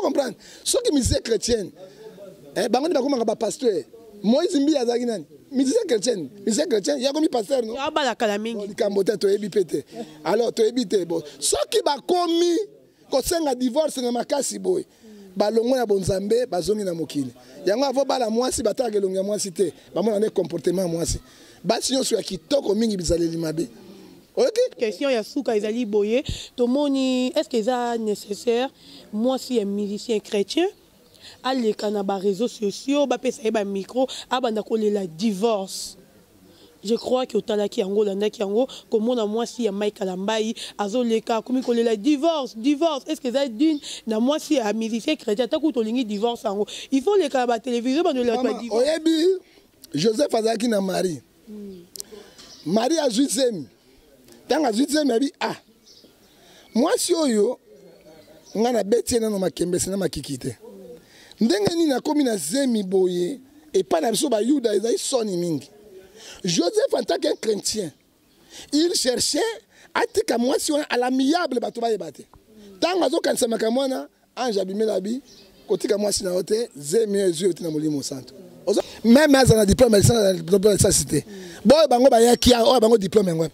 comprendre. Ceux qui musiciens chrétiens, bango ni bakoma ba pasteur. Moïse Mbi azaki nani? Musicien chrétien, il y a comme pasteur non? Ah bah la kalamingi. Likambote to ebi pété. Alors to ebi té bon. Ceux qui ba komi ko senga divorce na makasi boy. Balongo na bonzambe bazongi na mokili. Yango avo bala mwasi bataka longa mwasi te. Ba mona ne comportement mwasi. Basi nyo ya kitoko mingi bizaleli mabe. OK? Question ya souka ezali boye. Tomoni est-ce que ça nécessaire moi si un musicien chrétien aller kana ba réseaux sociaux ba pesa ba micro abanda ko la divorce. Je crois que otalaki yango landaki yango komona moi si ya Mike Alambai azoleka komi ko la divorce est-ce que ça d'une na moi si un musicien chrétien taku to lingi divorce yango il faut les kana ba télévision ba la divorce. Oyebi Joseph azaki na Marie. Marie a juizemi. Tanga juizemi abi ah. Moi si oyo ngana beti na makembesi na makikite. Ndenge ni na komi na zemi boye et pas na biso ba Yuda ezai soni mingi. Joseph en tant qu'un chrétien, il cherchait à tika moi si on à l'amiable bato ba yebate. Tanga zo kanisa makamwana ange abimelabi kotika moi si na hote zemi ezo tina molimo santo. Même as un diplôme de sa cité. Bon, bango ba qui a bango diplôme ngwa.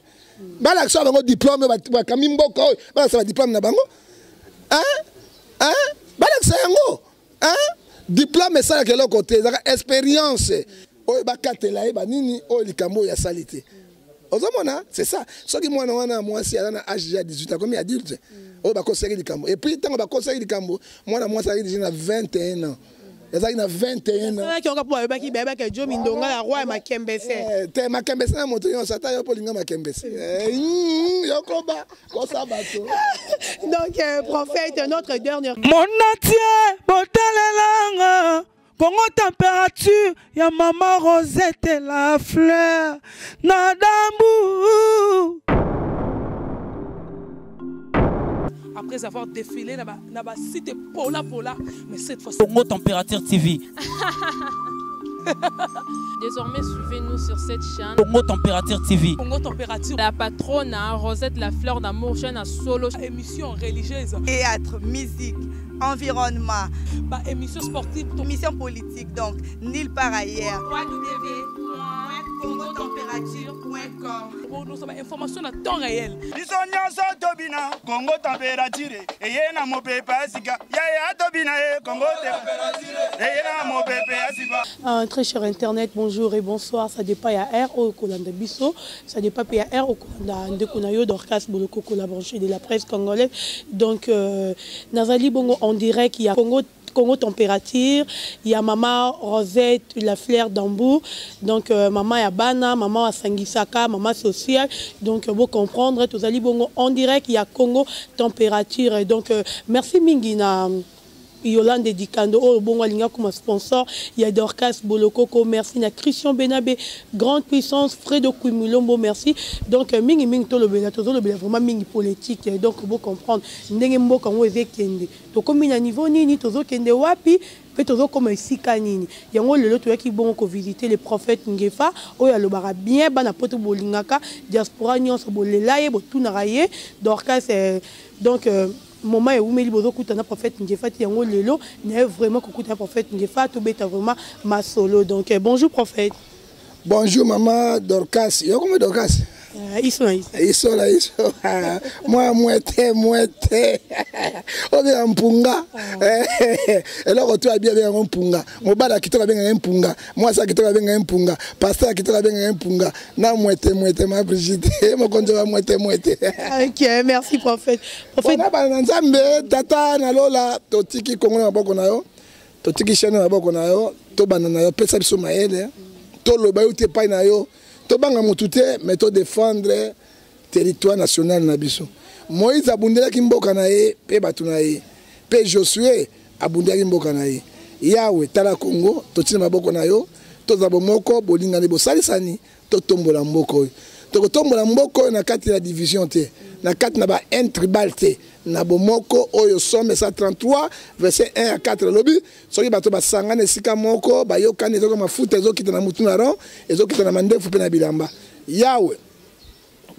Ba la so bango diplôme ba kamimbo ko ba sa diplôme na bango. Hein? Ba la sa ngo. Diplôme ça que l'autre côté, expérience. O ba katela ba nini o likambo ya salité. Ozomona, c'est ça. Ce qui moi si à l'âge de 18 ans comme adulte. O ba conseiller likambo. Et puis tant ba conseiller likambo, moi ça déjà 21 ans. Il y a 21 ans. Qui ont qui que Joe Mindonga la roi Makembese. Te Makembese na moto yo sata yo polinga Makembese. Yo koba ko sabato. Donc prophète notre dernier. Mon atier botalelanga Congo température ya maman Rosette la fleur Nadambu. Après avoir défilé dans la cité Pola, mais cette fois-ci... Congo Température TV. Désormais, suivez-nous sur cette chaîne. Congo Température TV. Congo Température. La patronne Rosette la fleur d'amour, chaîne à solo. Émission religieuse. Théâtre, musique, environnement. Émission sportive. Émission politique, donc nulle part ailleurs. Pour nous avons information à temps réel. Congo Température. Et y a mon pépé Asika. Très cher Internet, bonjour et bonsoir. Ça dépend à R au Kolanda Bisso. Ça dépend à R au Kolanda de Konayo d'Orcas Boloko collaboration de la presse congolaise. Donc, Nazali Bongo en direct, il y a Congo Température, il y a maman Rosette, la fleur d'Ambour, donc maman Yabana, maman à Sangisaka, maman sociale, donc vous comprendre, tous allez bon en direct, il y a Congo Température, donc merci Mingina. Yolande Dikando, oh bon alinga comme sponsor, il y a Dorcas Boloko, merci na Christian Benabé, grande puissance, Fredo Kumulombo, merci. Donc mingi to le bela, vraiment mingi politique, donc vous comprendre, ndenge mboka ngo ezekende. To comme na niveau nini tozo kende wapi, pe tozo comme ici kanini. Yango lelo to yaki bon ko visiter les prophètes Ngefa, o ya lobara bien bana poto bolingaka, diaspora nyonso bolela ye botuna raye, Dorcas donc moment où Meli Bozo Koutana prophète Ngefa Tiango Lelo n'est vraiment Koutana prophète Ngefa tout bête vraiment ma solo. Donc bonjour prophète. Bonjour maman Dorcas. Yo comment Dorcas? Ils sont là. Moi moitié. On est en punga. Et là on doit bien en punga. Mon bala qui te bien en punga. Moi ça qui te bien en punga. Pasteur qui te bien en punga. Na moitié ma Brigitte. Mon conjoint moitié. OK, merci prophète. Prophète na Nzambe tata na lola totiki Congo na boko na yo. Totiki chaîne na boko na yo. To banana yo pesa biso maele. To loba yo te pa na yo. Tobanga motute mais to défendre territoire national na biso. Moïse abundela kimboka na ye pe batu na ye. Pe Josué abundela kimboka na ye. Yawe tala Congo totina maboko na yo. Toza bomoko bolinga ne bosalisani to tombola mboko. To tombola mboko na kati la division te. Na kati na ba intribal te. Na bomoko oyo somme 133 verset 1 à 4 lobi soki bato basangana esika moko bayokani ezoka mafuta ezokita na mutu na ron ezokita na mandefu pe na bilamba Yawe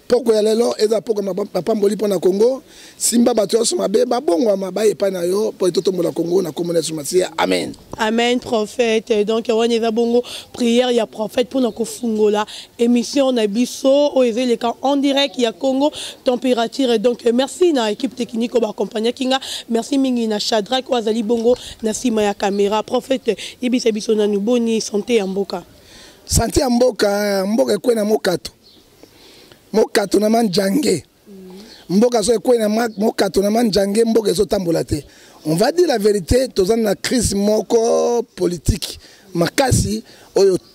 poko ya lelo eza poko mapamboli mpo na Congo simba bato nyonso mabe babongwama bayepa na yo mpo etotombola Congo na komona Yesu Masiya. Amen. Amen, prophète. Donc, on est bongo prière, il y a prophète pour nous fungola. Émission na biso, oeze les camps en direct, il y a Congo, température. Donc, merci na équipe technique au accompagné kinga. Merci mingi na Shadrach, Wazali bongo, na sima ya caméra. Prophète, ibisa biso na nous boni santé en mboka. Santé en mboka, mboka kwe na mokato. Mokato na manjange. Mboka so kwe na mokato na manjange, mboka so tambolate. On va dire la vérité, tous la crise moko politique, makasi,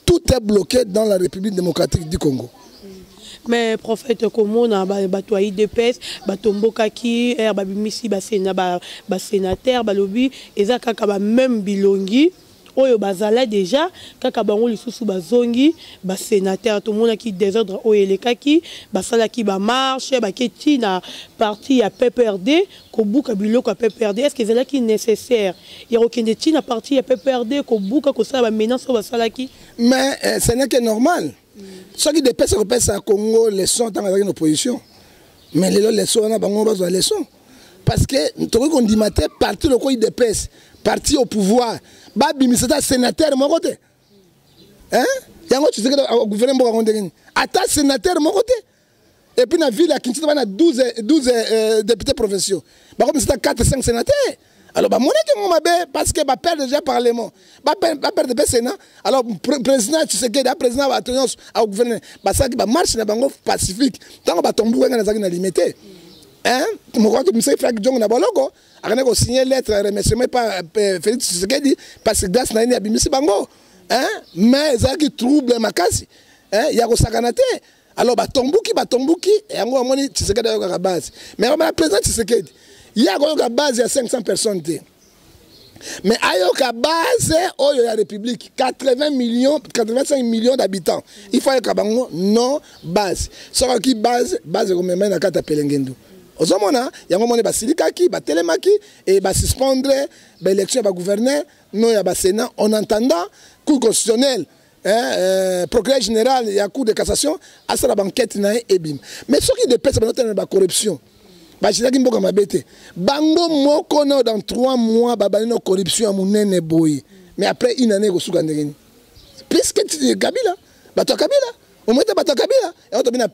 tout est bloqué dans la République démocratique du Congo. Mais prophète comment on a batoyi de pes, batombo kaki, babimisi sénateur, balobi, ezaka kaba même bilongi. Oyo bazala déjà kaka bango lisusu bazongi ba sénateur tout monde qui désordre oyo lekaki basala ki ba marche ba keti na parti ya PPRD ko buka biloko ya PPRD est-ce que ezala ki nécessaire ya okende ti na parti ya PPRD ko buka ko sala ba menace basala ki mais ce n'est que normal ce qui dépêche à Congo les sont dans une opposition mais les sont na bango bazwa leçon parce que to ko ndimate parti le ko il dépêche parti au pouvoir babi misata sénateur mon côté hein yango tu sais que au gouvernement ko ndengini ata sénateur mon côté et puis na ville à Kinshasa on a 12 députés provinciaux ba comme c'est 4 5 sénateurs alors ba moné que mabe parce que ba perdre déjà parlement ba perdre le Sénat alors président tu sais que le président va tenir au gouvernement ba ça qui ba marche na bango pacifique tant ba tombu nga na zaki na limité hein mon côté monsieur Frank Jong na boloko akane ko signer lettre remerciement par Félix Tshisekedi parce que grâce na ini abimisi bango hein mais ça qui trouble makasi hein ya ko sakanate alors ba tombuki yango amoni Tshisekedi yo ka base mais comme le président Tshisekedi ya ko ka base ya 500 personnes té mais ayo ka base oyo ya république 85 millions d'habitants il faut que bango non base so ki base ko même na kata pelengendu ozomona yango mone basilikaki batelemaki et suspendre l'élection ba gouverneur non ya ba sénat en entendant cour constitutionnel procureur général ya cour de cassation à la banquette na ebim mais ce qui dépêche ba corruption ba chitaki mboka mabete bango moko na dans 3 mois ba balino corruption munene boy mais après une année ko suka ndengeni presque Kabila bato Kabila au moins bato Kabila et on tobina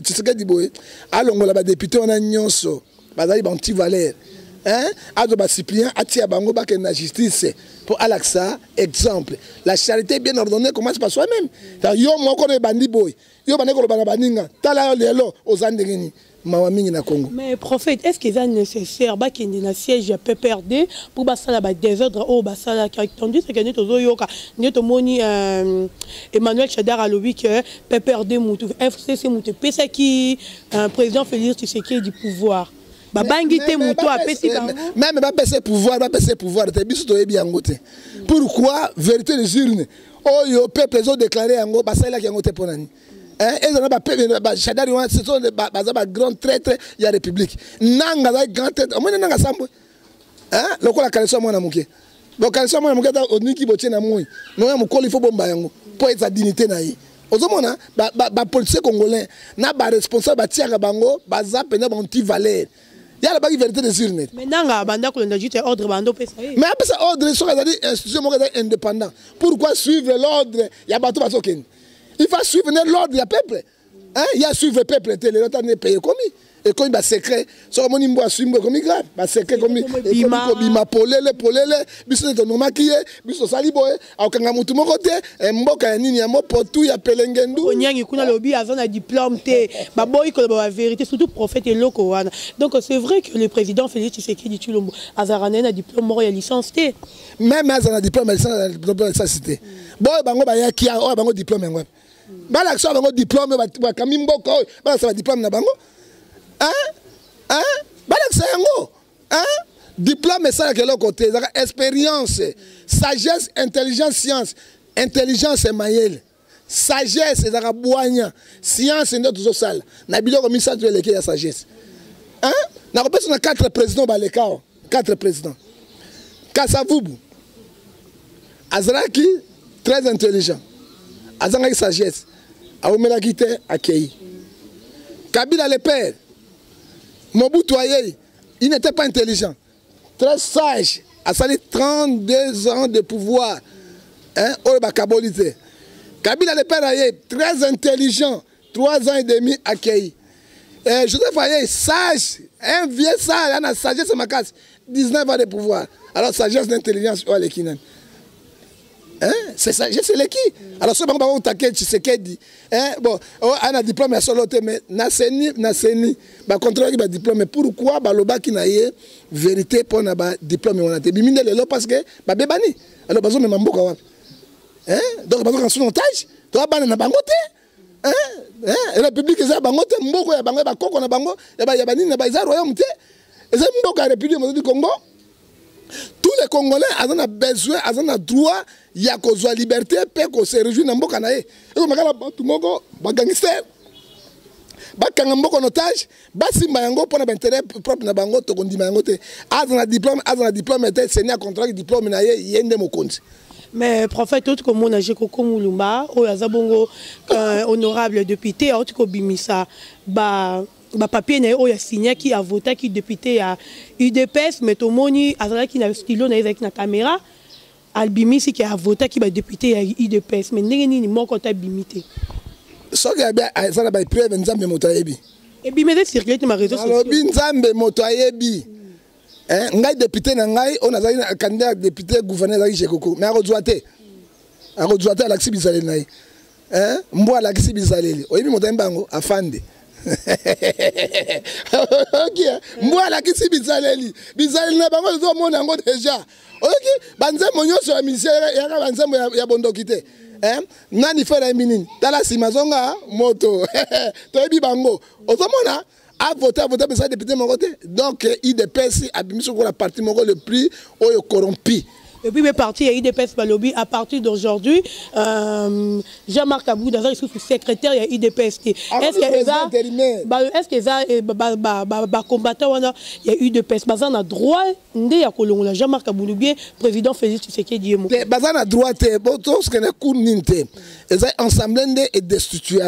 Tshisekedi boy alongola ba député on a nyonso bazali ba anti-valeur hein ado ba Cyprien atia bango ba na justice pour Alaxa exemple la charité bien ordonnée commence par soi-même yo moko ne bandi boy yo baneko lo bana baninga tala lelo ozandengeni mawamingi na Congo. Mais prophète, est-ce qu'il est nécessaire qu'il y ait un siège à PPRD pour basala ba désordre au basala qui tandis que nous tozo yoka nous tomoni Emmanuel Chadar a lobby que PPRD mutu FCC mutu pesa qui président Félix Tshisekedi du pouvoir. Ba bangité mutu a pesi bango. Même ba pesa pouvoir te biso to yebi yango te. Pourquoi vérité des urnes oyo peuple zo déclarer yango basala ki yango te ponani. Et ça n'a pas Chadari, ce sont des grands traîtres de la République. Nanga, grand traître. Moi, nanga sambo. Hein? Le coup la calation moi na muke. Donc calation moi na muke au niki botie na moi. Non ya mukoli il faut bomba yango pour sa dignité na yi. Ozomona ba policier congolais na ba responsable ba tiaka bango ba zapena ba anti-valeur. Il y a la vérité des urnes. Mais nanga banda ko ndajite ordre bando pesa. Mais après ça ordre so ka dit institution mo indépendant. Pourquoi suivre l'ordre? Il y a bato basoken. Il faut suivre l'ordre du peuple. Hein? Il y a suivre le peuple, le temps n'est payé comme et comme il secret, so mon imbo suivre comme grave, secret comme bima polele, biso to no makiye, biso sali boy, au kanga mutu mo côté, mboka ya nini ya mo potu ya pelengendu. Onyangi kuna lobi azona diplôme té, ba boy ko ba vérité surtout prophète et loko wana. Donc c'est vrai que le président Félix Tshisekedi Tshilombo azarane na diplôme mort ya licence té. Même azana diplôme licence té. Boy bango ba ya kia o bango diplôme ngwa. Ba l'action bango diplôme ba kamimbo ko, ba ça diplôme na bango. Hein? Hein? Diplôme, ça, de l'autre côté. Expérience, sagesse, intelligence, science. Intelligence, c'est maïel. Sagesse, c'est la boigne. Science, c'est notre salle. Nabilo, comme ça, tu es l'équipe de sagesse. Hein? N'a pas besoin de 4 présidents, 4 présidents. Kassavubu. Azraki, très intelligent. Azraki, sagesse. Aoumelakite, Akei. Kabila le père. Mobutu Aye, il n'était pas intelligent. Très sage. A sali 32 ans de pouvoir. Hein, Kabila le père Aye, très intelligent. 3 ans et demi accueilli. Joseph Aye, sage. Un vieux sage, il a sagesse ma casse. 19 ans de pouvoir. Alors, sagesse d'intelligence, oh, les Kinan. Hein? C'est sagesse, c'est les qui? Alors, ce moment où tu as dit, bon, on a un diplôme à solo, mais Naseni, bah, contrôle qui diplôme. Mais pourquoi, bah, le bac qui n'a eu vérité pour un diplôme, on a été bimine le lot parce que, bah, bébani. Alors, bah, on m'a beaucoup. Hein? Donc, bah, on son otage, toi, bah, on a bangoté. Hein? Et la République, ils ont bangoté, mboko, ya bango, ya bakoko, na bango, ya bani, na ba, ils ont royauté. Ils ont mboko, la République du Congo. Tous les Congolais ont besoin, ont droit, il y a la liberté, pour se réjouir dans le monde. Et comme tout le monde, les gangsters, les en otage, les Mayango pour l'intérêt propre de Bango, tout le monde dit un diplôme, c'est un contrat, diplôme, il y a un démocratie. Mais prophète, tout comme on a dit Koko Moulumba, honorable député, tout comme Bimisa, bah papier n'a pas signé qui a voté qui député à UDPS mais tout le monde a qui n'a stylo avec la caméra albimisi qui a voté qui va député à UDPS mais n'engeni ni mon côté bimité so que bien ça la preuve nzambe moto yebi et bi mais circuler ma réseau social nzambe moto yebi hein ngai député na ngai on a un candidat député gouverneur à Jekoko mais a rejoité à l'axi bizaleli nai hein mbo à l'axi bizaleli oyebi moto mbango afande ok moi la kisi bizaleli na bango zo mona ngo déjà ok banzembo nyonso ya misère ya banzembo ya bondokite hein nani fera minini tala simazonga moto toyebi bango ozomona a voté mais député mon côté donc IDPS a mis sur la partie mon le plus oyo corrompu. Et puis, mes partis à IDPS Balobi, à partir d'aujourd'hui, Jean-Marc Abouda, il est secrétaire à IDPS. Est-ce que ça, combattant, il y a IDPS, Bazan a droit, Jean-Marc Abouda, bien, président Félix Tshisekedi. Bazan a droit, ce qu'on a couru, ils ont ensemble et destitué,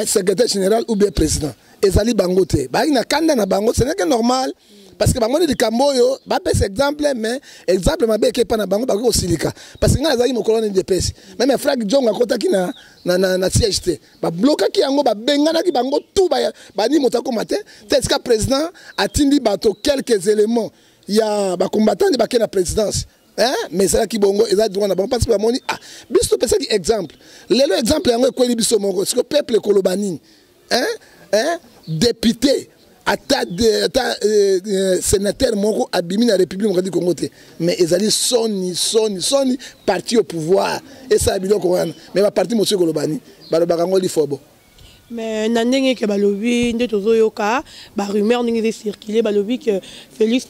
secrétaire général ou bien président. Ils ont dit Bangote. Il y a un Bangote, ce n'est que normal. Parce que bango di kamboyo ba pese exemple mais exemple mabe ke pa na bango ba ko silika parce que nga azali mo colonne de pese même frère Jonga kota ki na CHT ba bloka ki yango ba bengana ki bango tout ba ni motako matin est-ce que président a tindi bato quelques éléments il y a ba combattant de ba na présidence hein mais ça qui bongo eza droit na bango parce que ba moni ah biso pese ki exemple lelo exemple yango ko li biso mongo parce que peuple kolobani hein député ata sénateur moko abimi na République du Congo mais ezali soni parti au pouvoir et ça biloko wana mais ba parti monsieur Kolobani balobaka ngoli fobo mais nandenge ke balobi nde tozoyoka ba rumeur ndenge circuler balobi que Félix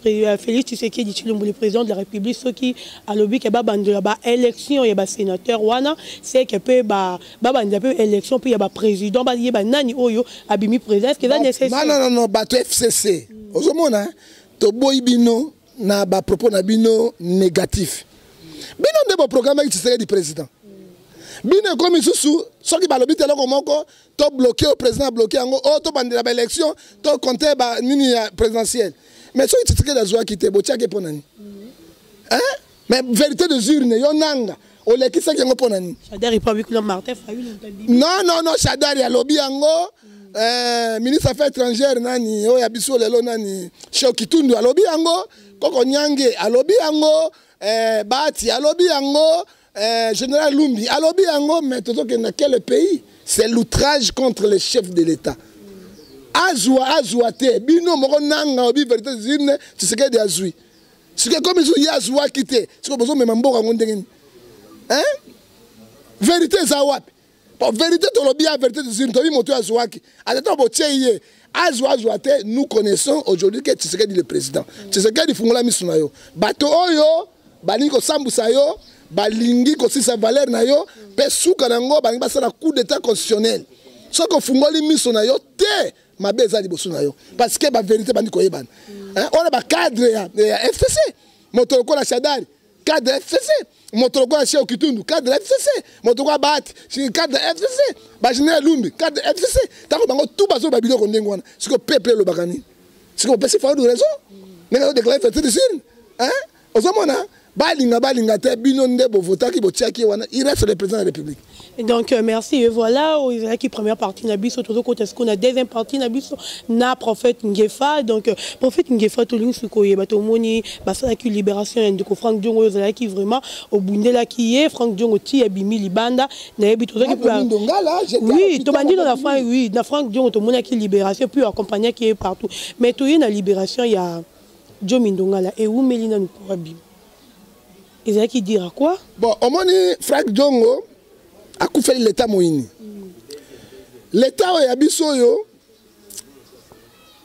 Tshisekedi Tshilombo le président de la République soki alobi ke ba bandela ba élection ya ba sénateur wana c'est que pe ba bandela pe élection puis ya ba président ba yeba nani oyo abimi président est-ce que ça nécessaire non bato FCC ozomona to boy bino na ba propos na bino négatif bino nde ba programme qui Tshisekedi président bino comme sous ce qui balobi telo komoko to bloqué au président bloqué yango o to bandela ba élection to compter ba nini présidentielle mais so Tshisekedi azwa kité botia ke ponani hein mais vérité de urne yo nanga o le ki yango ponani Chadari République le Martin Fayulu non Chadari alobi yango ministre affaires étrangères nani o ya biso lelo nani Shokitundu alobi yango Koko Nyange alobi yango Bati alobi yango Général Lumbi, alobi yango mais dans quel pays? C'est l'outrage contre les chefs de l'État. Azouate, bino moko nanga obi vérité zine, tu sais que des azoui. C'est que comme ils ont azouat quitté, c'est que besoin même mboka ngondengeni. Hein? Vérité zawap. Pour vérité to lobi a vérité zine, to bi moto azouaki. Attends botieye. Azouate, nous connaissons aujourd'hui que Tshisekedi le président. Tshisekedi fungola misuna yo. Bato oyo, baniko sambusa yo. Balingi kosi sa valeur na yo pe suka nango balingi basala coup d'état constitutionnel soko fungoli miso na yo te mabe ezali bosu na yo parce que ba vérité bandi koyebana on a ba cadre ya FCC moto ko la Chadari cadre FCC moto kwa chez Kitundu cadre FCC moto kwa bat cadre FCC bajine lumbi cadre FCC tako bango tout bazo babilo ko ndengo wana siko peuple lo bakani siko pesi fa de raison mais on déclare fait de signe hein ozomona balinga te bino ndebo votaki botiaki wana il reste le président de la République. Et donc merci et voilà qui première partie na biso tout côté ce qu'on a deuxième partie na biso na prophète Ngefa donc prophète Ngefa to lingi ko yeba to moni basala ki libération de ko Franck Diongo zala ki vraiment au bundela ki est Franck Diongo ti abimi libanda na yebi to qui peut oui to bandi dans la fin oui na Franck Diongo to moni ki libération puis accompagner qui est partout mais to y na libération il y a Jomi Ndongala et où Melina nous pour abim. Ils allaient qui dire à quoi? Bon, au moins, Franck Diongo a fait l'État moïni. L'État a dit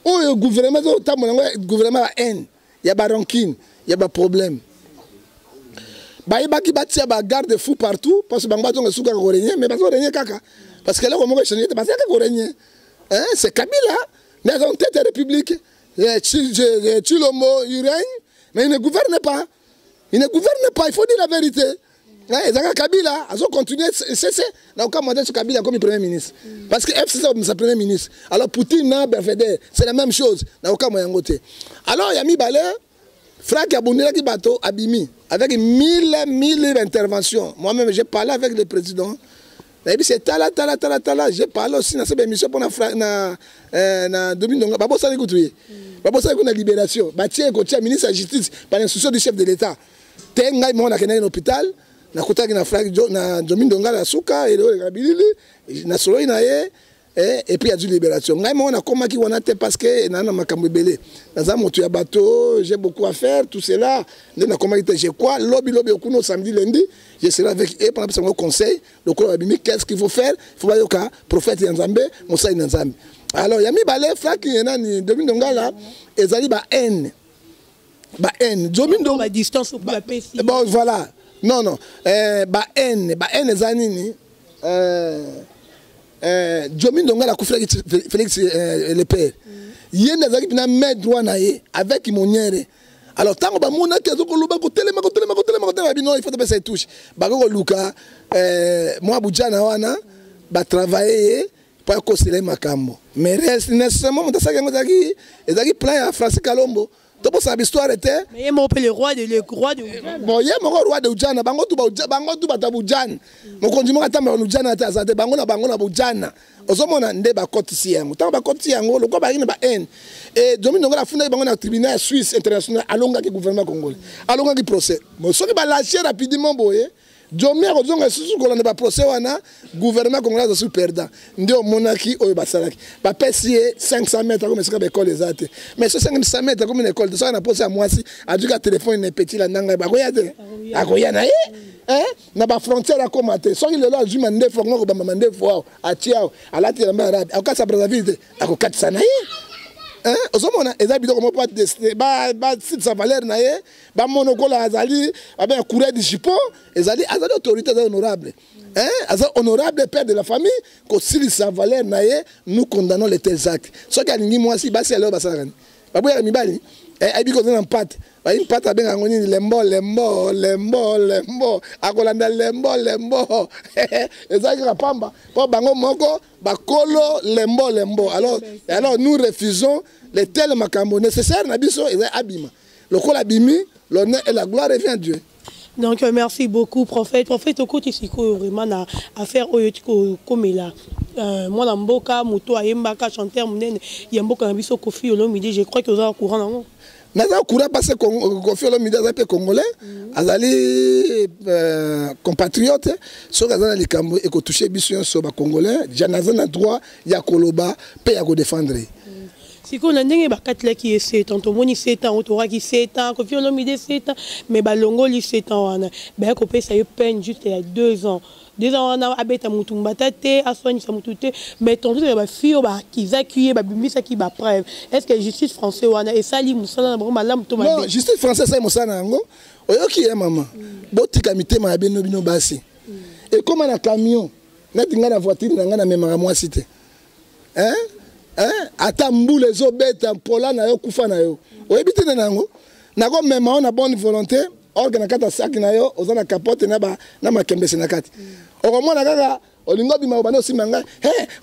le gouvernement a haine, il y a rancune, il y a problème. Il y a des garde fous partout, parce que parce que là, on va changer, c'est Kabila, mais ils ont tête de la République. Chilombo, il règne, mais il ne gouverne pas. Il ne gouverne pas, il faut dire la vérité. Kabila, ils ont continué, c'est donc quand on Kabila comme premier ministre. Parce que FCC c'est sa premier ministre. Alors Poutine, c'est la même chose. Alors il y a mis Balé, Franck Abundela qui bateau, Abimi, avec 1000 interventions. Moi-même, j'ai parlé avec le président. C'est tala. J'ai parlé aussi dans cette émission pour na Dominique Babo ça écoutez. Babo ça la libération. Tiens côté ministre de la justice par l'instruction du chef de l'État. Tenga mo na kena hôpital na kutaki na Franck na Dominique Ndongala suka et le bilili na solo ina ye et puis il y a du libération. Ngai mo na koma ki wana te parce que na makambo belé. Dans moto ya bateau, j'ai beaucoup à faire tout cela. Na koma ki j'ai quoi lobby okuno samedi lundi. Je serai avec eux pendant le conseil. Donc, qu'est-ce qu'il faut faire? Il faut voir que prophète Nzambe, Moussa Nzambe. Alors, il y a mis Balé, Franck, il y a un Dominique Ndongala, et il y a haine. Dominique Ndongala. Distance pour la paix. Bon, voilà. Non. Haine, Zanini. Dominique Ndongala a fait Félix le père. Il y a un maître droit avec Monière. Alors, tant que mon il faut que ça touche. Luka, moi, Boudjana, wana, travailler pour conseiller ma cambo. Mais nécessairement, ça y plein à Francis Kalombo. Tu peux savoir l'histoire était. Mais il m'a le roi de bon, il y a mon roi de Boudjana. Bango tout Boudjana. Mon conduit à Tamba Boudjana, Bango na Boudjana. Ozomona ndeba kotisi yango tant ba kotisi yango lokwa ba ina ba haine et Dominique Ndongala funda bango na tribunal suisse international alonga ki gouvernement congolais alonga ki procès mo soki ba lâcher rapidement boye Dominique ozonga susu kolanda ba procès wana gouvernement congolais zo perdant ndio monaki oyo basalaki ba pesi 500 mètres comme ça ba école les athées mais ce 500 mètres comme une école de ça na procès à moisi a dû ka téléphone ne petit la nanga ba koyade akoya na na ba frontière à commenter soki le là du mande fongo ko ba mande fo atiao alati la arabe akasa Brazzaville akokatisa na ozomona eza bidoko mo pas destiné ba site sa valeur na ye ba monokola azali ba courir du jipon azali autorité honorable azali honorable père de la famille ko sili sa valeur na ye nous condamnons les tels actes soki alingi mwasi basi alors basala ba boya mibali aibi ko na pate ba une pate abenga ngoni lembo akolanda lembo ezaki rapamba po bango moko bakolo lembo alors nous refusons les tels makambo nécessaires na biso eza abima lokola abimi l'honneur et la gloire revient à Dieu. Donc merci beaucoup prophète au côté siko vraiment na affaire oyotiko comme là moi na mboka moto ayembaka chanteur munene yemboka na biso Kofi Olomide je crois que vous êtes au courant nango. Naza courant parce que Kofi Olomide azali congolais azali compatriote so azana likambo et ko toucher biso so ba congolais janaza na droit ya koloba pe ya ko défendre. Si on a des bakatla qui est 7 ans, Tomoni 7 ans, Otora qui 7 ans, Kofi Olomide 7 ans, mais Balongoli 7 ans, ben Kopé ça y peine juste il y a 2 ans. 2 ans on a abeta mutumba tate, aswani sa mutute, mais ton truc ba fio ba qui accueille ba bimisa qui ba preuve. Est-ce que justice française wana et sali musala na malam to ma. Non, justice française ça musala ngo. Oyoki ya maman. Botika mitema ya bino basi. Et comme un camion, na tinga na voiture na ngana memara moi cité. Ata mbule zo beta pola na yo kufa na yo oyebite nango nako mema on a bonne volonté orgue na kata sac na yo oza na capote na makembese na kati okomona kaka olingo bima obana osimba ngai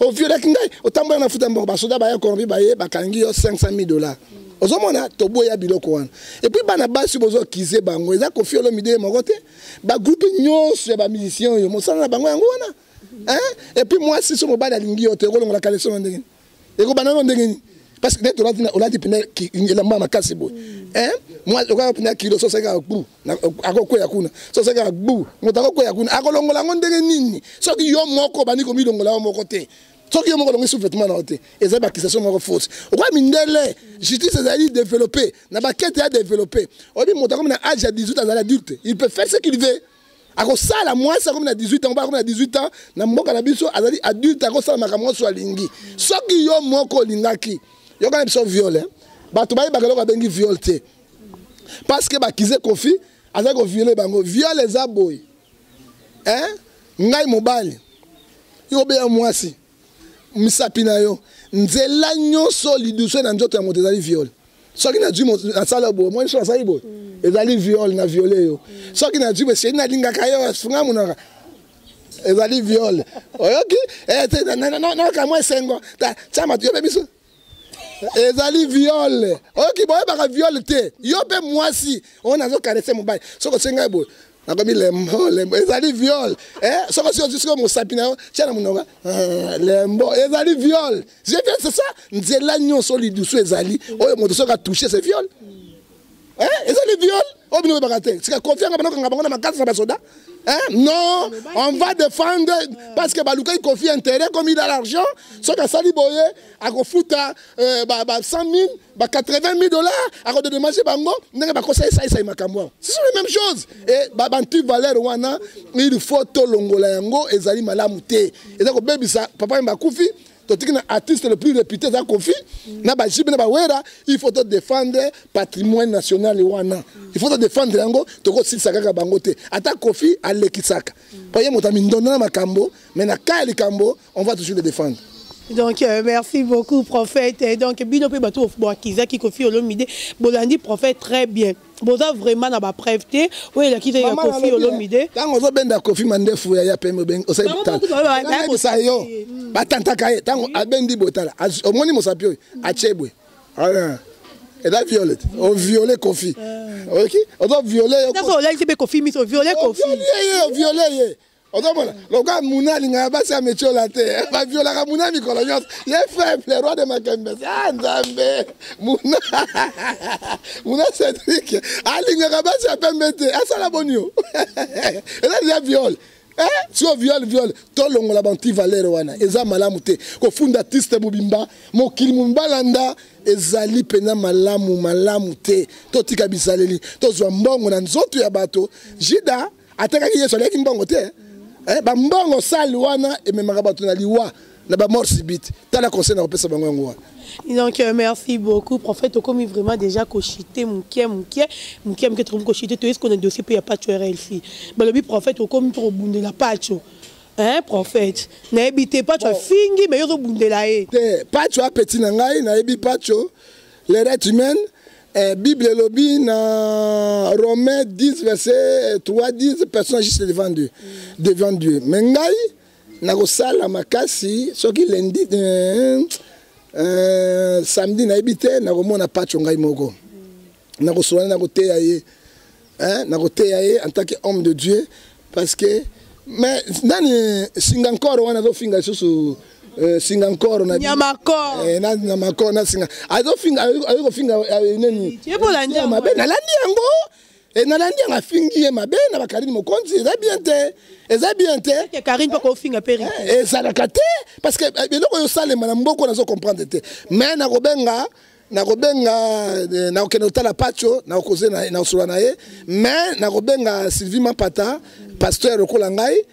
oviolaki ngai otambola na futa mbongo basoda baya korombi baye bakangi yo $500,000 ozomona toboya biloko wana epuis bana basi bozokize bango eza Koffi Olomide moko te bagroupe nyonso ya bamusicien oyo mosala na bango yango wana epuis mwasi so mobali alingi yo te ekolongola kaleso na ndenge ekobana no ndenge nini parce que neto olati pene elamba makasi boye moi okaka pene kilo so seka gbu akokwea kuna so seka gbu moto akokwea kuna akolongola yango ndenge nini soki yo moko bandi komilongola yo moko te soki yo moko longi sous-vêtement na yo te eza bakisation moko fausse okwa mindele justice ezali développé na bakete ya développé oyebi moto akomi na âge ya 18 azali adulte il peut faire ce qu'il veut akosala mwasi akomi na 18 ans oba akomi na 18 ans na mboka na biso azali adulte akosala makambo nyonso alingi soki yo moko olingaki yokana biso viol bato bayebaka eloko abengi viol te parce que bakize Koffi azali koviole bango viol eza boye ngai mobali yo obeya mwasi misapi na yo nzela nyonso liduso na nzoto ya moto ezali viol soki nazwi nasala boye moi nyonso nasali boye ezali viol na viole yo soki nazwi boye seni nalingaka yo funga monaka ezali viol oyoki nakamwa esengo tia mato yo mpe biso ezali viol oyoki boyebaka viol te yo mpe mwasi oyo nazokarese mobali soko osengai boye nakomi lembo ezali viol soko si ozisiko mosapi na yo tia na monoka lembo ezali viol c'est ça nzela nyonso lidusu ezali oyo moto soki atouche c'est viol ezali viol oyo bino oyebaka te sika Koffi anga banokanga bango na makasi na basoda non, on va défendre parce que Baluka Koffi intérêt comme il a l'argent. Ce que Sali Boye a foutu 100 000, 80 000 $, à de manger bango, n'a pas conseillé ça et ça il m'a camoué. Ce sont les mêmes choses. Et Babanti Valère Wana, il faut tout l'ongola yango et Zali Malamouté. Et donc baby ça, papa m'a Koffi. Artiste le plus réputé dans Koffi, il faut défendre le patrimoine national. Il faut défendre Yango, il faut défendre Koffi à l'Ekisaka. Mais on va toujours le défendre. Donc, merci beaucoup, prophète. Et donc, Binope Batou Kizaki Koffi Olomide, Bolandi, prophète, très bien. Boza vraiment na ba preuve te oui la kite ya Koffi Olomide tango zo benda Koffi mandefu ya pembe ben osai botala ko sayo batanta kaye tango abendi botala omoni mosapio achebwe ala et da violet on violer Koffi OK on doit violer ça so là il Koffi mis violer Koffi violer odomona loka muna linga basi amechola te ba viola ka muna mikolo nyos ye faible roi de makembe nzambe muna Cédric alinga ka basi apembe te asala bonio ela ya viol so viol to longola banti valeur wana eza malamu te ko funda artiste bubimba mokili mumbalanda ezali pena malamu te to tika bisaleli to zwa mbongo na nzoto ya bato jida atakaki yeso leki mbongo te ba mbongo sali wana ememaka bato na liwa na ba mort subite tala conseil na kopesa bango yango. Donc merci beaucoup prophète okomi vraiment déjà kochité mukie trop kochité to est-ce qu'on a dossier pe ya pacho RLC balobi prophète okomi pour bundela pacho prophète na ebité pacho fingi mais yo bundela te pacho petit na ngai na ebi pacho les êtres humains Bible lobby na Romains 10 verset 3 10 personnes juste devant Dieu mais ngai na kosala makasi soki lundi samedi na ebité na komona pacho ngai moko na kosola na koteya ye en tant qu'homme de Dieu parce que mais nani singa encore wana zo finga susu singa encore na nyamakor na nyamakor na singa azo finga neni yebola nyama ben nalandi yango et nalandi nga fingi mabe na bakarine mokonzi eza bien te que Karine pas ko finga peri et ça la kate parce que biloko yo sale mana mboko nazo comprendre te mais na kobenga na okenda la pacho na okoze na osula na ye mais na kobenga Sylvie Mapata pasteur okola ngai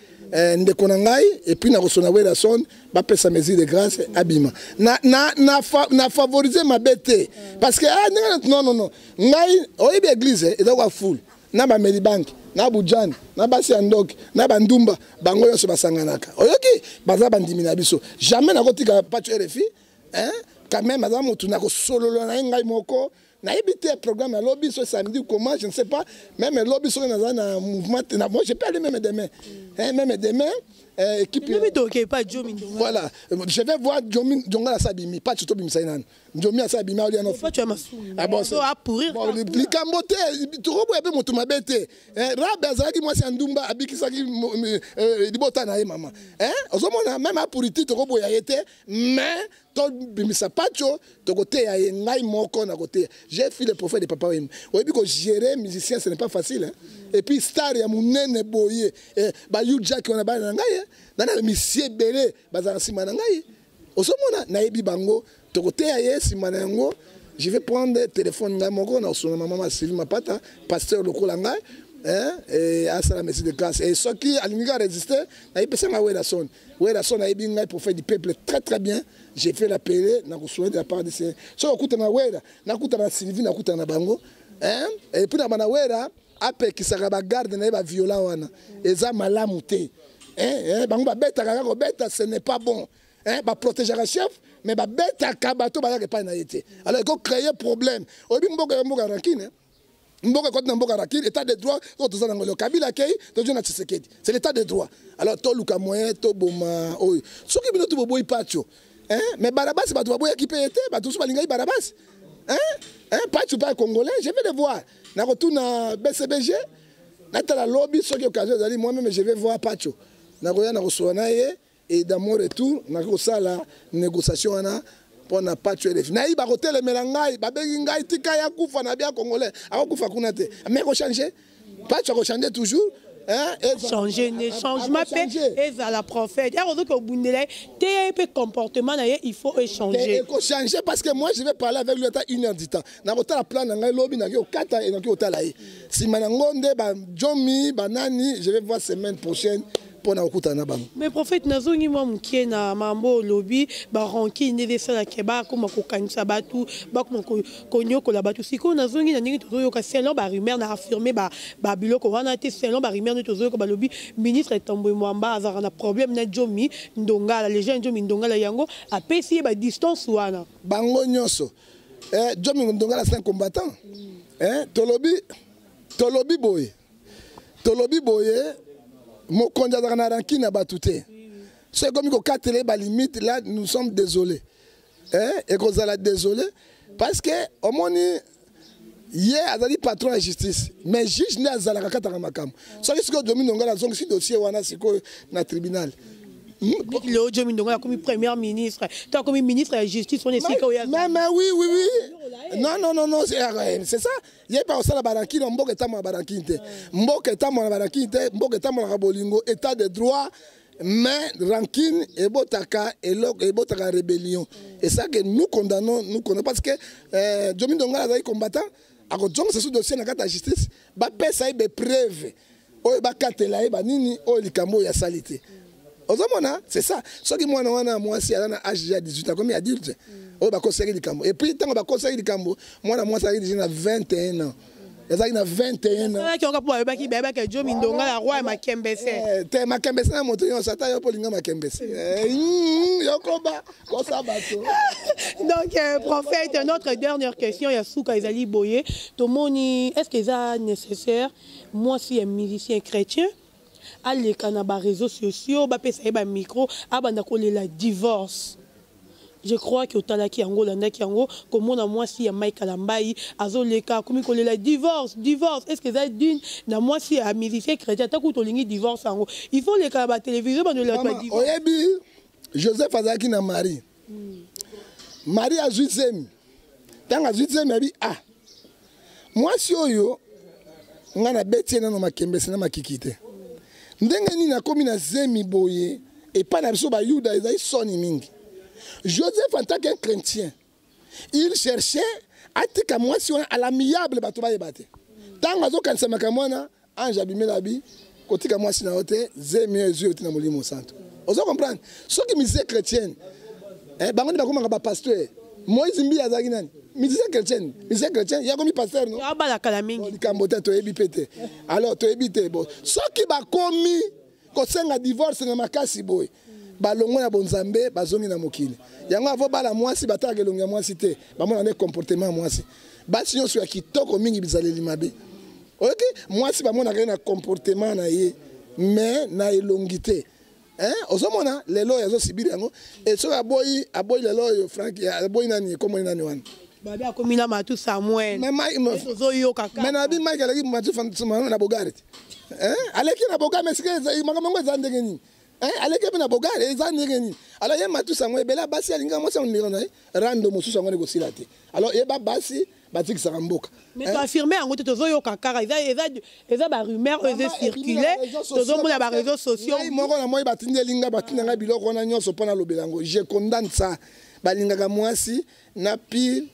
ndeko na ngai et puis na kosona wela son ba pesa mesure de grâce abima na favoriser ma bête parce que non ngai oyebi église eza kwa full na ba Meribank na Bujani na basi andok na bandumba bango yoso basanganaka oyoki baza bandimi na biso jamais na kotika pacho RFI quand même aza motu na kosolola na ngai moko nayebi te programme ya lobby ce samedi comment je ne sais pas même lobby sur un mouvement moi je peux aller même demain même demain équipe voilà je vais voir Jomi Djonga la Sabimi pas tout bimisa nan Jomi Sabimi ali anof pas tu as masu ah bon c'est à pourrir li kambote torobo ebe moto mabete rabe qui moi c'est ndumba abikisaki libota na ye mama ozomona même à pouriti torobo ya été mais to bimisa pacho to côté ya ngai moko na côté j'ai fait le prophète de papa wem oyebi ko gérer musicien ce n'est pas facile et puis star ya munene boye ba you jack on a ba na ngai na monsieur belé bazara sima na ngai osomona na yebi bango to côté ya ye sima na ngo je vais prendre téléphone ngai moko na osona maman Sylvie Mapata pasteur lokola ngai et à ça la merci de grâce et ce qui a résister na yebi ça ouais la son na yebi ngai prophète du peuple très très bien j'ai fait l'appeler na reçoit de la part de ces so okuta na wera na kuta na Sylvie na kuta na bango et puis na bana wera ape qui sera ba garde na ba violent wana eza malamu te bango ba beta kaka ko beta ce n'est pas bon ba protéger la chef mais ba beta ka bato ba ya pas na yete alors il faut créer problème obi mboka rankine mboka côté mboka rankine état de droit to za ngolo kabila kei to jona Tshisekedi c'est l'état de droit alors to luka moyen to boma oyo soki bino to boboyi pacho mais Barabas bato boya qui peut être bato so balinga Barabas pacho pas congolais je vais le voir na retourna BCBG na tala lobby soki occasion zali moi même je vais voir pacho na koya na kosona ye et dans mon retour na ko sala négociation ana pour na pacho elef na iba hôtel melangai babengi ngai tika ya kufa na bien congolais akufa kuna te mais ko changer pacho ko changer toujours changer ne changement et à la prophète et on que bundele te comportement il faut échanger il faut changer parce que moi je vais parler avec lui à 1h du temps na ko la plan na lobby na ko kata et na ko tala yi si manangonde ba Jomi banani je vais voir semaine prochaine pour na okutana bango mais prophète nazongi mo mkie na mambo lobby ba ranki ne desala keba ko makokanisa batu ba ko konyoko la batu siko nazongi na ndingi tozo yoka selon ba rumeur na affirmer ba biloko wana te selon ba rumeur tozo yoka ba lobby ministre Tomboy Mwamba azara na problème na Jomi Ndongala les gens Jomi Ndongala yango a pesi ba distance wana bango nyoso Jomi Ndongala c'est un combattant tolobi boye mon candidat na ranki na batute c'est comme ko katele ba limite là nous sommes désolés et qu'on a désolé parce que au moni hier azali patron de justice mais juge ne azala kata makam so que ce Jomi Ndongala zongi si dossier wana siko na tribunal le Jomi Ndongala comme premier ministre tant comme ministre de la justice on est si mais oui non c'est ça il y a pas au sala baranki mboka tamo baranki te mboka tamo baranki te mboka tamo la bolingo état de droit mais rancune et botaka rébellion et ça que nous condamnons parce que Jomi Ndongala est combattant à cause de ce dossier na kata justice ba pesa be preuve o ba katela e ba nini o likambo ya salité ozomona c'est ça ce qui moi si à âge de 18 ans comme adulte o ba conseiller likambo et puis tant ba conseiller likambo moi ça déjà 21 ans ezaki na 21 ans qui on ka po ba ki beba ke Jomi Ndongala roi makembese te makembese na moto yo sata yo polinga makembese yokoba ko ça bato donc prophète notre dernière question ya suka ezali boye to moni est-ce que ça nécessaire moi si un musicien chrétien aleka na ba réseaux sociaux ba pesa ba micro abanda kolela divorce je crois que otalaki yango landaki yango komona mwasi ya Mike Alambai azoleka komi kolela divorce est-ce que ça d'une na mwasi ya musicien chrétien taku tolingi divorce yango il faut leka ba télévision ba lela ba divorce oyebi Joseph azaki na Marie Marie a 8e tanga 8e abi mwasi oyo ngana beti na makembese na makikite ndenge nini nakomi na zemi boye et pas na biso ba yuda ezai soni mingi Joseph en tant qu'un chrétien il cherchait à tika mwasi wana à l'amiable bato ba yebate tanga azokanisa makamwana ange abimela bi kotika mwasi na hote zemi ezu yotina molimo santo ozo comprendre ceux qui misent chrétienne bango ba komanga ba pasteur Moïse Mbi azaki nani misé chrétien ya komi pasteur non abala kala mingi likambote to ebi pete alors to ebi te bon ceux qui ba komi ko senga divorce na makasi boy balongo na bonzambe bazongi na mokili yango avo bala mwasi bataka elongi ya mwasi te bamona ne comportement mwasi basi nyonso ya kitoko mingi bizaleli mabe oyoki mwasi bamonaka ye na comportement na ye mais na elongi te ozomona lelo oyo azosibiri yango soki aboyi lelo oyo Frank aboyi nani ekomoni nani wana babi akomi na matu Samuel ozoyoka kaka mais nabi Mike aleki matu na bogare te aleki na bogare mais sike makambo yango eza ndenge nini aleki mpe na bogare eza ndenge nini alors ye matu Samuel ebele basi alinga mwasi ondeko na ye rando mosusu yango ekosila te alors yeba basi batikisaka mboka mais toaffirme yango te tozoyoka kaka eza barumeur oyo ezocircule tozomona bareseau sociaux moko na moi batindelinga batindanga biloko wana nyonso mpo nalobela yango je condamne ça balingaka mwasi na pile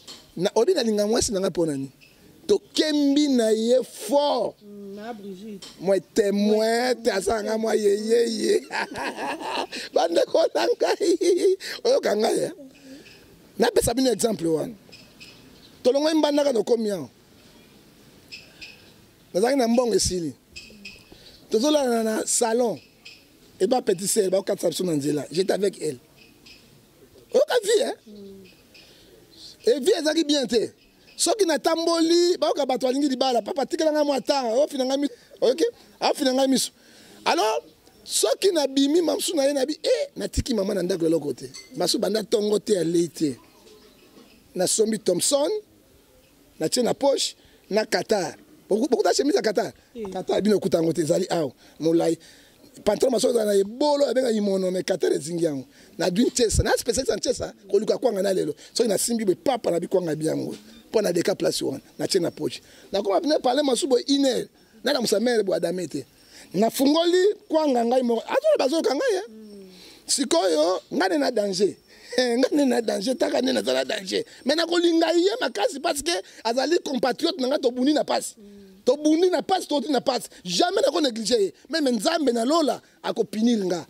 obi nalinga mwasi nanga mpo nani tokembi na ye fort moi témoin te asanga moi yeyeye bandeko na ngai oyoka ngai napesa bino exemple wana tolongo mbandaka tokomi awa nazalaki na mbongo esili tozolala na salon eba petit sel baokatisa biso na nzela j'étais avec elle oyoka vie e vie ezalaki bien te soki natamboli baoka bato alingi libala papa tikelanga mwa tanga ofinanga miso oyoki aofinanga miso alors soki nabimi mamusu na ye nabi natiki mama na ndako eloko te baso banda tongo te alei te nasombi Thompson na tie na poche na Qatar beaucoup ta chemise à Qatar Qatar bino kutango te zali aw molai pantalon maso na ebolo abenga imono mais Qatar ezingi yango na d'une chesa na spécialiste en chesa ko luka kwanga na lelo so na simbi be papa na bikwanga biango po na deka place wana na tie na poche na koma bine parler masubo iner na na musamere bo adamete na fungoli kwanga ngai mo atole bazo kanga ye sikoyo ngane na danger ngane na danger taka nena za danger mais na kolinga ye makasi parce que azali compatriote nanga to buni na passe to buni na passe to na passe jamais na ko négliger même nzambe na lola akopinir nga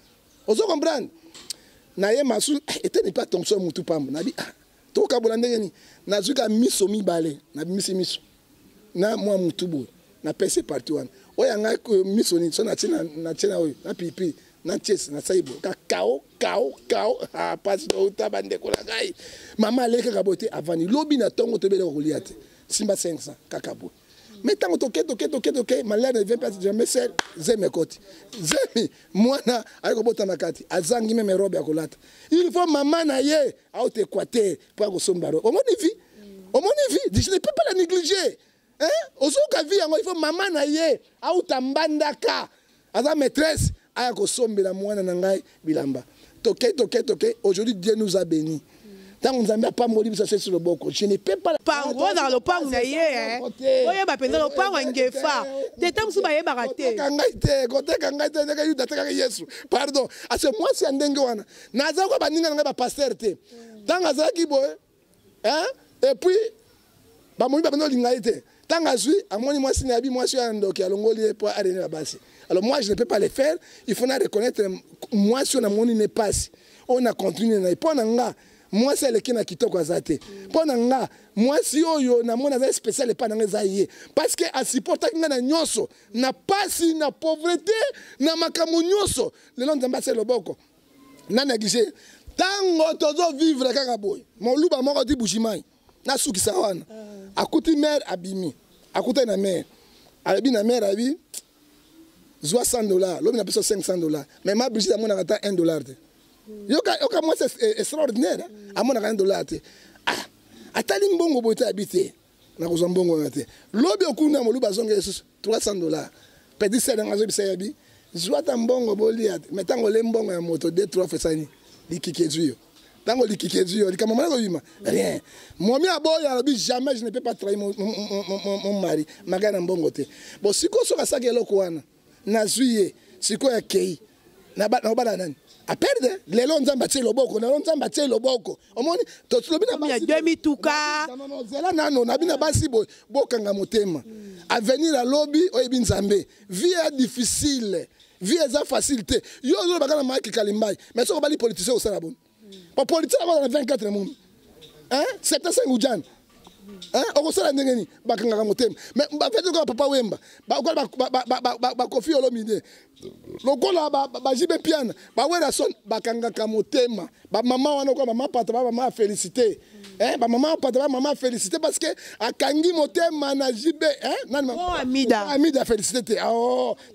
ozo comprendre na ye masu était ne pas Thompson mutu pamba na bi to ka bolande ni na zuka miso mi balé na miso na moi mutu bo na pese partout wana oya nga miso ni so na tina oyo na pipi na chess na saibo ka kao passe do tabande ko la gai mama leka kabote avani lobi na tongo tebele ko liate simba 500 kakabo mais tango toke malade ne vient pas jamais seul zeme koti zemi mwana ayiko bota makati azangi meme robe akolata il faut mama na ye a te équateur pour ko sombaro o moni vie je ne peux pas la négliger ozoka vie yango il faut mama na ye a utambandaka aza maîtresse aya kosombela mwana na ngai bilamba toke aujourd'hui Dieu nous a bénis tant nous a pas moli ça sur le boko je ne peux pas pango dans le pango na ye oye ba penza le pango ngefa te tant musu ba ye baraté kanga te ndeka yuda taka Yesu pardon à ce moi si ndenge wana naza ko baninga nga ba pasteur te tant azaki boye et puis ba moni ba beno linga ite tant azui amoni moi si na bi moi si ndoki alongoli pour arena la base. Alors moi, je ne peux pas le faire. Il faut reconnaître, moi, si on a mon n'est pas, on a continué. Moi, c'est le qui n'a quitté quoi zate. Pendant moi, si on a mon spécial pas dans les aïeux. Parce que à supporter que na nyoso, na pasi, na pauvreté, na makamunyoso. Le long d'ambasser le boko. Na négligé. Tango tozo vivre kakaboy. Mon louba moko di bouchimai. Na souki sawana. Akuti mère abimi. Akuti na mère. Abi na mère abi. $100, l'homme n'a pas $500. Mais ma Brigitte a mon argent $1. Yoka moi c'est extraordinaire. À mon argent $1. Ah, atali mbongo boite habité. Na ko mbongo ngate. Lobi okuna mo luba zonga $300. Petit c'est dans azo bisayabi. Zwata mbongo boliat. Metango le mbongo ya moto 2-3 fois sani. Likikezu yo. Tango likikezu yo, likamama ko yima. Rien. Moi mi aboya lobi jamais je ne peux pas trahir mon mari. Magana mbongo te. Bon siko so kasake eloko wana. Nazuye siko ya kei na bana nani a perdre lelo nzamba tie loboko na nzamba tie loboko omoni to lobi na basi demi tuka zela nano na bina basi bokanga motema avenir a lobby oyebi nzambe vie est difficile vie est facilité yo zo bakana Mike Kalimbai mais soko bali politicien au sala bon pas politicien na 24 monde 75 ou jan okosala ndenge nini bakangaka motema mais bafete lokola papa wemba bakofi olomide lokola bajibe piana bawela son bakangaka motema bamama wana okola mama pata bamama félicité bamama pata bamama félicité parce que akangi motema na jibe amida félicité te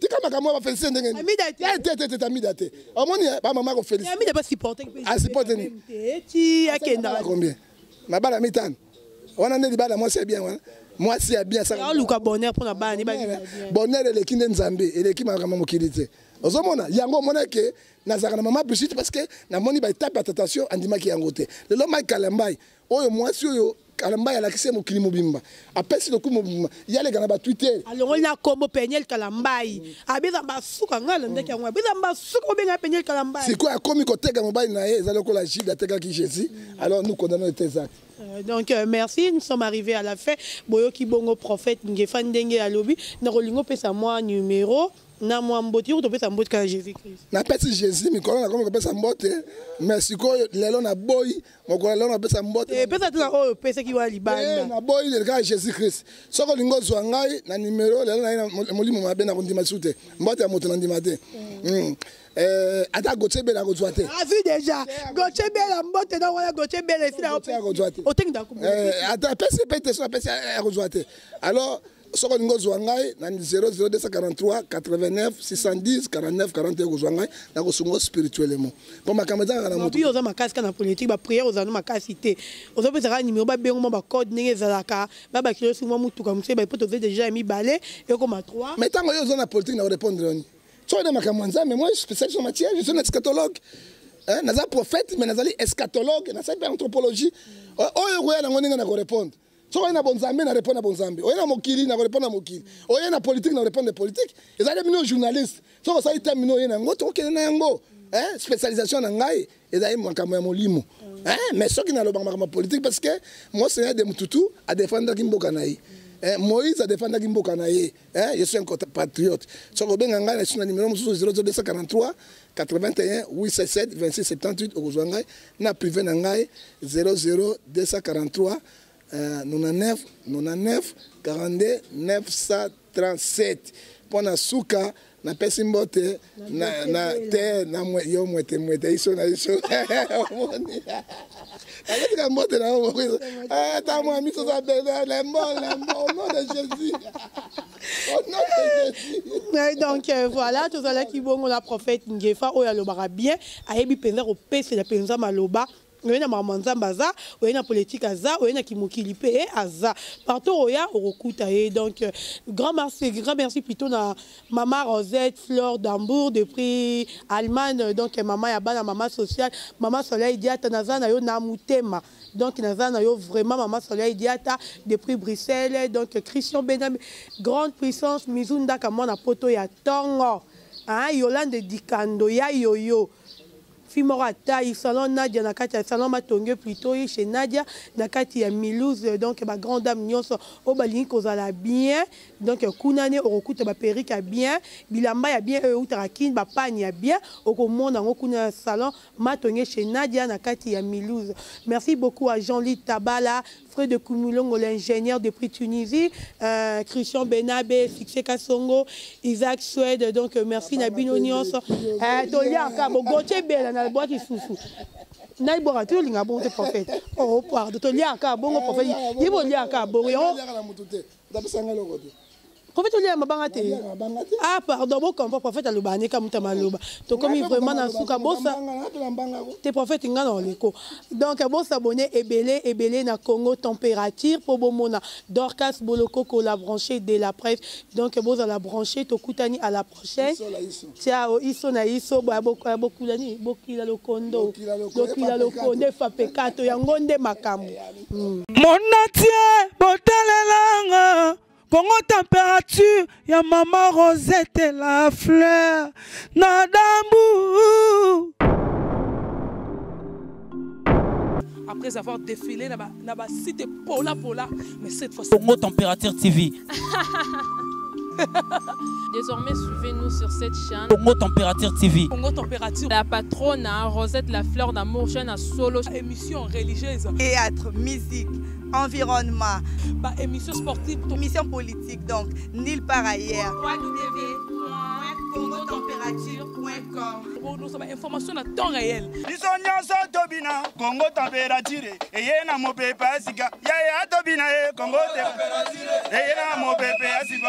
tika makambo bafélicité ndenge nini te amida te omoni bamama kofélicité amida basupporte ti akenda combien mabala mitano on a dit que moi c'est bien, moi c'est bien ça. On a bonheur pour la banne. Bonheur et l'équipe de Nzambe et l'équipe de Maman Mokilité. Aux hommes, il y a un moment que Nazarana Maman Brigitte parce que na moni ba tape attention andima ki yangote. Le l'homme Kalambai, oh moi si yo Kalambai a l'accès mo kilimo bimba. Après si le coup mo il y a les gars na Twitter. Alors on a comme Peniel Kalambai. Abeza ba suka ngala ndeke ngwa. Abeza ba suka benga Peniel Kalambai. C'est quoi comme côté ga mobile na ye, zalo ko la jib la qui Jésus. Alors nous condamnons tes actes. Donc merci, nous sommes arrivés à la fin. Boyo ki bongo prophète ngefan ndenge ya lobi na rolingo pesa moi numéro na moi mboti ou to pesa mboti ka Jésus Christ. Na pesa Jésus mi kolona comme pesa mbote mais siko lelo na boy mokola lelo na pesa mbote. Pesa tuna o pesa ki wa libanda. Na boy le ka Jésus Christ. Soko lingo zwa ngai na numéro lelo na molimo mabe na kondima sute. Mbote ya moto na ndima te. Ata Gotchebe la Gotchwate. Ah vu déjà. Gotchebe la mbote na wala Gotchebe la ici la Gotchwate. Otengi da kumu. Ata pesa pete so pesa Gotchwate. Alors soko ningo zwangai na 00243 89 610 49 41 zwangai na ko sungo spirituellement. Pour makameza na moto. Bi oza makasi kana politique ba prière oza no makasi te. Oza pesa ka numéro ba bengo ba code ninge zalaka ba ba kilo sungo mutu ka muse ba poto déjà mis balé et comme 3. Mais tant que yo na politique na répondre oni. Tu vois, mais moi, je suis spécialiste en matière, je suis un eschatologue. Je suis un prophète, mais je suis un eschatologue, je suis une anthropologie. Je suis répondre. Tu vois, je suis un répondre à Bonzambi. Je suis un mokili, je réponds à mokili. Je suis un politique, je réponds à politique. Je suis un journaliste. Tu vois, je suis un spécialisation dans ngai et un molimo. Mais ceux qui n'ont pas politique, parce que moi, c'est un de Moutoutou à défendre Kimboka Naï. Moïse a défendu Gimboka naye. Je suis un patriote. Si vous avez un numéro 0243 81 867 26 78 au Rwanda, na privé nangai 00243 99 99 42 937. Pour na suka na pesi mbote na te na yo mwete iso na iso. Allez quand mbote na mo. Ta mo ami so ça le mot au nom de Jésus. Au nom de Jésus. Donc voilà, tout ça là qui bon la prophète Ngefa o ya lobara bien, ayebi penza ko pese la penza maloba. On a Mamanzambaza, on a politique aza, on a Kimokilipe aza. Partout on a Orokutae. Donc grand merci plutôt à Maman Rosette Fleur d'Hambourg depuis Allemagne. Donc maman Yabana, maman sociale, maman Soleil Diata Nazana yo Namutema. Donc Nazana yo vraiment maman Soleil Diata depuis Bruxelles. Donc Christian Benam, grande puissance Mizunda Kamona Poto ya Tongo. Hein, Yolande Dikando ya Yoyo. Fimorata, il salon Nadia, Nakati, salon Matongue plutôt, chez Nadia, Nakati, ya Milouz, donc ma grande dame Nyonso, Obalin, Kozala bien, donc Kunane, Orokuta, ma perruque bien, Bilamba, ya bien, Outarakin, ma pagne, ya bien, Okomon, dans Okuna salon, Matongue chez Nadia, Nakati, ya Milouz. Merci beaucoup à Jean-Louis Tabala, Frère de Koumulongo, l'ingénieur depuis Tunisie, Christian Benabé, Fixé Kassongo, Isaac Suède, donc merci Nabino Nyonso, Tolia Kabo, Gauthier Bella, na boîte isusu na ibora tu linga bon te prophète oh pardon to lia ka bon prophète yibo lia ka bon yo prophète lia mabanga te ah pardon bon comme prophète alobane ka mutama loba to comme vraiment na suka bossa te prophète ngana oleko donc bon s'abonner ebele na Congo température pour bomona Dorcas Boloko la branchée de la presse donc bon à la branchée to kutani à la prochaine ciao iso na iso beaucoup lani bokila lokondo dokila lokondo fa pekato yango nde makambo monatie botalelanga Congo température, ya maman Rosette la fleur, Nadambu. Après avoir défilé, na ba cité Pola, mais cette fois-ci. Congo température TV. Désormais, suivez-nous sur cette chaîne. Congo Température TV. Congo Température. La patronne, Rosette La Fleur d'Amour, chaîne à solo. Émission religieuse. Théâtre, musique, environnement, émission sportive. émission politique, donc nulle part ailleurs. www.congotempérature.com. Nous avons information à temps réel. biso nyonso tobina Congo Température eye na mopepe asika yaya tobina ye Congo Température eye na mopepe asika